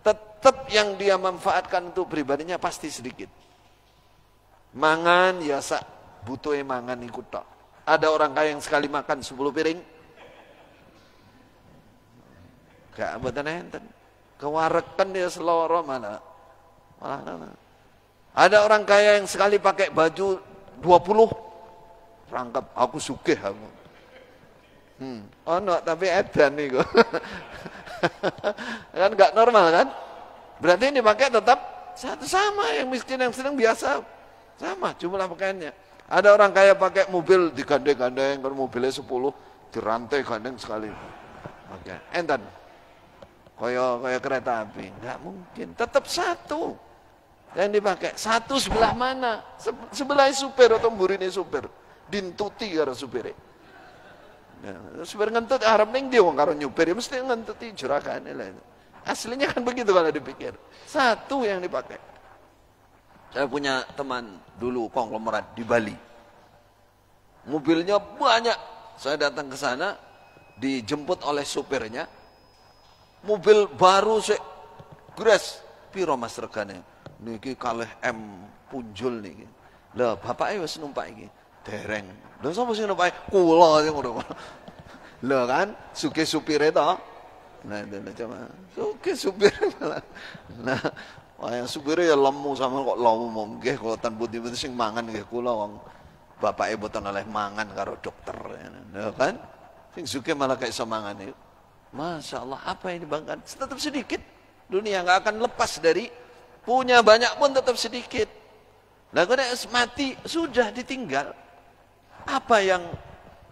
[SPEAKER 1] tetap yang dia manfaatkan untuk pribadinya pasti sedikit. Mangan, ya sak butuhnya mangan ikut tok. Ada orang kaya yang sekali makan 10 piring. Gak mboten enten. Kewarekan dia seloro malah. Ada orang kaya yang sekali pakai baju 20 rangkap aku sugih aku. No, tapi edan nih kok. Kan gak normal kan? Berarti ini pakai tetap satu sama, yang miskin yang sedang biasa sama jumlah pakaiannya. Ada orang kaya pakai mobil digandeng-gandeng, kalau mobilnya 10 dirantai gandeng sekali. Oke, enten. Kaya kereta api, nggak mungkin. Tetap satu yang dipakai. Satu sebelah mana? Sebelah supir atau mburine supir. Dintuti karo supire. Nah, supir ngentut harap ning dia wong karo nyupir ya mesti ngentuti jurakane lah. Aslinya kan begitu kalau dipikir. Satu yang dipakai. Saya punya teman dulu konglomerat di Bali. Mobilnya banyak. Saya datang ke sana dijemput oleh supirnya. Mobil baru sik gres piro mas regane niki kalih M punjul niki. Lah bapake wis numpak iki Dereng. Lha sapa sing numpak? Kula sing ngono. Lho kan, sugih supire to. Nah, itu coba. Sugih supire malah. Nah, wah supire ya lemu sama kok lemu nggih kula tan pundi-pundi sing mangan nggih kula wong bapake boten oleh mangan karo dokter. Lho kan? Sing sugih malah kayak iso mangan itu. Masya Allah, apa yang dibanggakan? Tetap sedikit. Dunia nggak akan lepas dari punya banyak pun tetap sedikit. Nah, kalau mati sudah ditinggal. Apa yang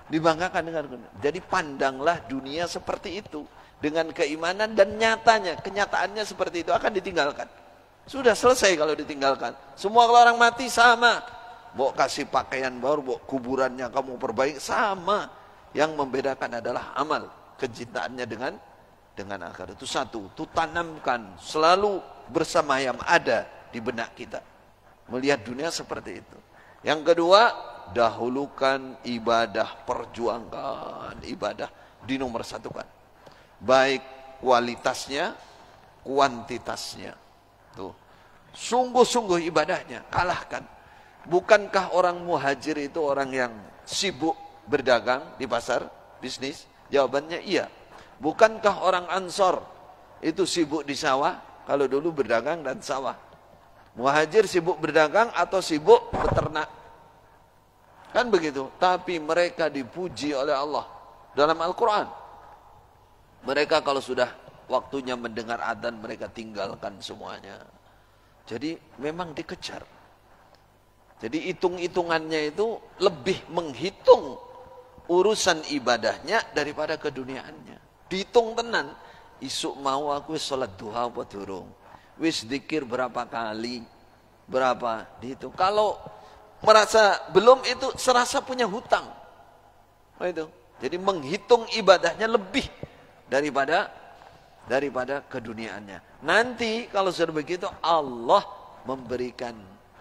[SPEAKER 1] dibanggakan dengan dunia? Jadi pandanglah dunia seperti itu dengan keimanan dan nyatanya, kenyataannya seperti itu akan ditinggalkan. Sudah selesai kalau ditinggalkan. Semua kalau orang mati sama. Mau kasih pakaian baru, mau kuburannya kamu perbaiki sama. Yang membedakan adalah amal, kecintaannya dengan akhirat. Itu satu, itu tanamkan selalu bersama yang ada di benak kita. Melihat dunia seperti itu. Yang kedua, dahulukan ibadah, perjuangkan ibadah, dinomor satukan. Baik kualitasnya, kuantitasnya. Tuh. Sungguh-sungguh ibadahnya, kalahkan. Bukankah orang muhajir itu orang yang sibuk berdagang di pasar, bisnis? Jawabannya iya. Bukankah orang Ansor itu sibuk di sawah? Kalau dulu berdagang dan sawah. Muhajir sibuk berdagang atau sibuk beternak? Kan begitu. Tapi mereka dipuji oleh Allah dalam Al-Quran. Mereka kalau sudah waktunya mendengar adzan, mereka tinggalkan semuanya. Jadi memang dikejar. Jadi hitung-hitungannya itu lebih menghitung urusan ibadahnya daripada keduniaannya. Dihitung tenan. Isuk mau aku sholat duha apa durung? Wis zikir berapa kali? Berapa? Dihitung. Kalau merasa belum itu serasa punya hutang. Oh itu. Jadi menghitung ibadahnya lebih daripada keduniaannya. Nanti kalau sudah begitu Allah memberikan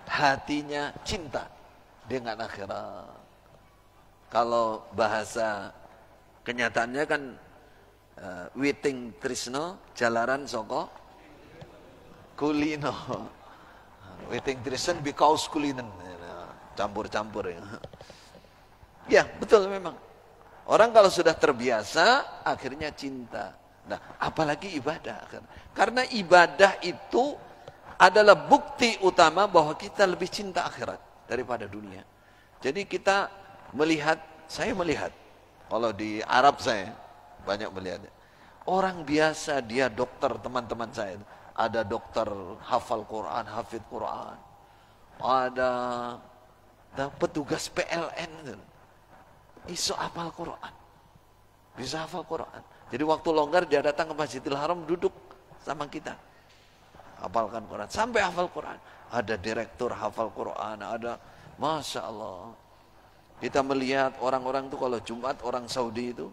[SPEAKER 1] hatinya cinta dengan akhirat. Kalau bahasa kenyataannya kan witing trisno jalaran soko kulino. Witing trisno because kulinen. Campur-campur ya. Ya, betul memang. Orang kalau sudah terbiasa akhirnya cinta. Nah, apalagi ibadah. Karena ibadah itu adalah bukti utama bahwa kita lebih cinta akhirat daripada dunia. Jadi kita melihat, saya melihat, kalau di Arab saya banyak melihat. Orang biasa, dia dokter, teman-teman saya. Ada dokter hafal Quran, hafid Quran. Ada petugas PLN. Iso hafal Quran. Bisa hafal Quran. Jadi waktu longgar dia datang ke Masjidil Haram, duduk sama kita. Hafalkan Quran. Sampai hafal Quran. Ada direktur hafal Quran. Ada, Masya Allah. Kita melihat orang-orang itu kalau Jumat, orang Saudi itu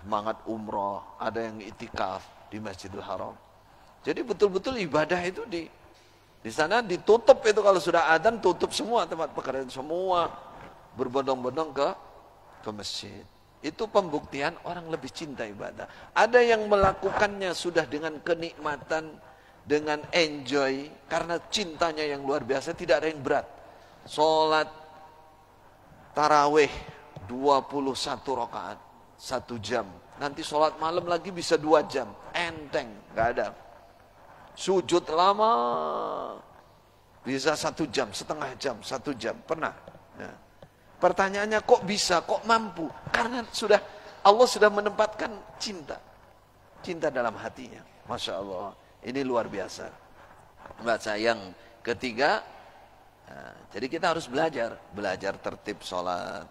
[SPEAKER 1] semangat umroh, ada yang itikaf di Masjidil Haram. Jadi betul-betul ibadah itu di sana ditutup itu kalau sudah adzan, tutup semua tempat pekerjaan, semua berbondong-bondong ke masjid. Itu pembuktian orang lebih cinta ibadah. Ada yang melakukannya sudah dengan kenikmatan, dengan enjoy, karena cintanya yang luar biasa, tidak ada yang berat. Sholat tarawih 21 rakaat 1 jam. Nanti sholat malam lagi bisa 2 jam. Enteng, gak ada. Sujud lama bisa 1 jam, setengah jam, 1 jam. Pernah. Ya. Pertanyaannya kok bisa, kok mampu? Karena Allah sudah menempatkan cinta. Cinta dalam hatinya. Masya Allah. Ini luar biasa. Baca yang ketiga. Nah, jadi kita harus belajar tertib sholat.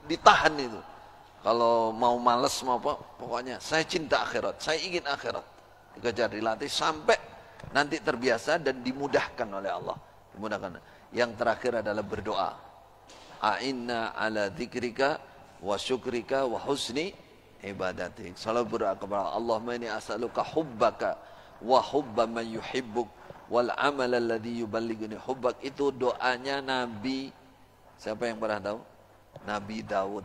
[SPEAKER 1] Ditahan itu. Kalau mau males mau apa, pokoknya saya cinta akhirat, saya ingin akhirat. Dikejar, dilatih sampai nanti terbiasa dan dimudahkan oleh Allah. Dimudahkan. Yang terakhir adalah berdoa. A'inna ala dzikrika wa syukrika wa husni ibadatik. Selalu berdoa kepada Allah, Allahumma inni as'aluka hubbaka wa hubba man yuhibbuk wal amal alladhi yuballighuni hubbak. Itu doanya Nabi, siapa yang pernah tahu? Nabi Daud.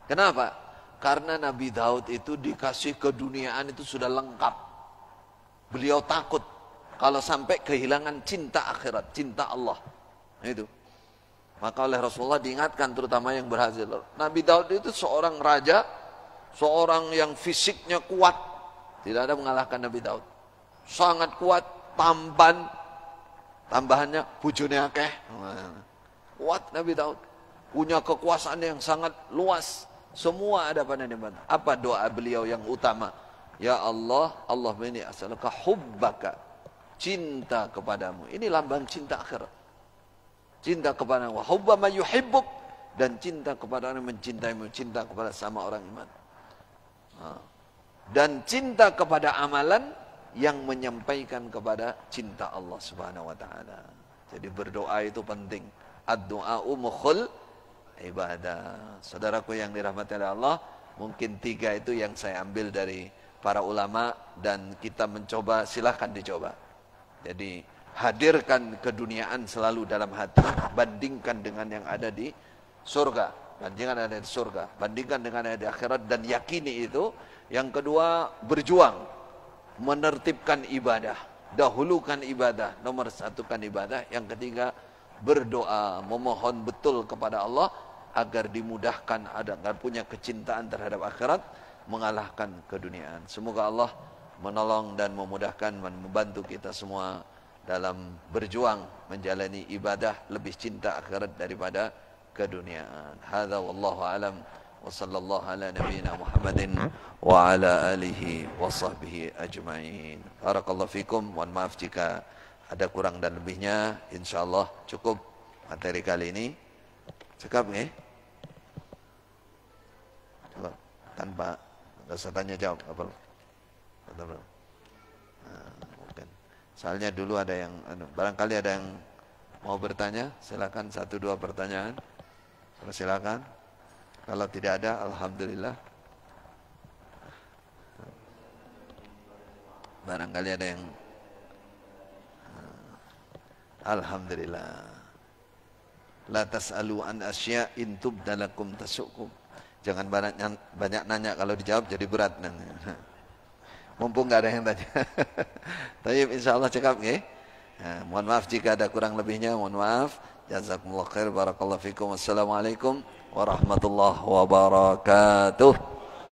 [SPEAKER 1] Kenapa? Karena Nabi Daud itu dikasih keduniaan itu sudah lengkap. Beliau takut kalau sampai kehilangan cinta akhirat, cinta Allah. Itu. Maka oleh Rasulullah diingatkan terutama yang berhasil. Nabi Daud itu seorang raja, seorang yang fisiknya kuat. Tidak ada mengalahkan Nabi Daud. Sangat kuat, tampan. Tambahannya bujune akeh. Kuat Nabi Daud. Punya kekuasaan yang sangat luas. Semua ada pada Nabi Daud. Apa doa beliau yang utama? Ya Allah, Allahumma inni as'aluka hubbaka. Cinta kepadamu. Ini lambang cinta akhirat. Cinta kepada Allah. Hubba ma yuhibbuk. Dan cinta kepada orang yang mencintaimu. Cinta kepada sama orang iman. Dan cinta kepada amalan yang menyampaikan kepada cinta Allah Subhanahu wa taala. Jadi berdoa itu penting. Ad-du'a'u mukhul ibadah. Saudaraku yang dirahmati oleh Allah, mungkin 3 itu yang saya ambil dari para ulama dan kita mencoba, silahkan dicoba. Jadi hadirkan keduniaan selalu dalam hati, bandingkan dengan yang ada di surga, bandingkan ada di surga, bandingkan dengan ada di akhirat dan yakini itu. Yang kedua, berjuang menertibkan ibadah, dahulukan ibadah, nomor satukan ibadah. Yang ketiga, berdoa, memohon betul kepada Allah agar dimudahkan, agar punya kecintaan terhadap akhirat, mengalahkan keduniaan. Semoga Allah menolong dan memudahkan dan membantu kita semua dalam berjuang menjalani ibadah, lebih cinta akhirat daripada keduniaan. Hadza wallahu alam wa sallallahu ala nabiyyina Muhammadin wa ala alihi wa sahbihi ajma'in. Barakallahu fikum. Mohon maaf jika ada kurang dan lebihnya. Insyaallah cukup materi kali ini. Cekap nggih? Coba tanpa enggak usah tanya jawab apa. Betul. Soalnya dulu ada yang, barangkali ada yang mau bertanya, silakan 1-2 pertanyaan. Silakan. Kalau tidak ada, alhamdulillah. Barangkali ada yang, alhamdulillah. La tas'alu an asya in tubdalakum tasukum. Jangan banyak nanya, kalau dijawab jadi berat nanti. Mumpung nggak ada yang tanya. Tapi insyaallah cekap nggih. Mohon maaf jika ada kurang lebihnya, mohon maaf. Jazakumullah khair, barakallahu fikum. Wassalamualaikum warahmatullahi wabarakatuh.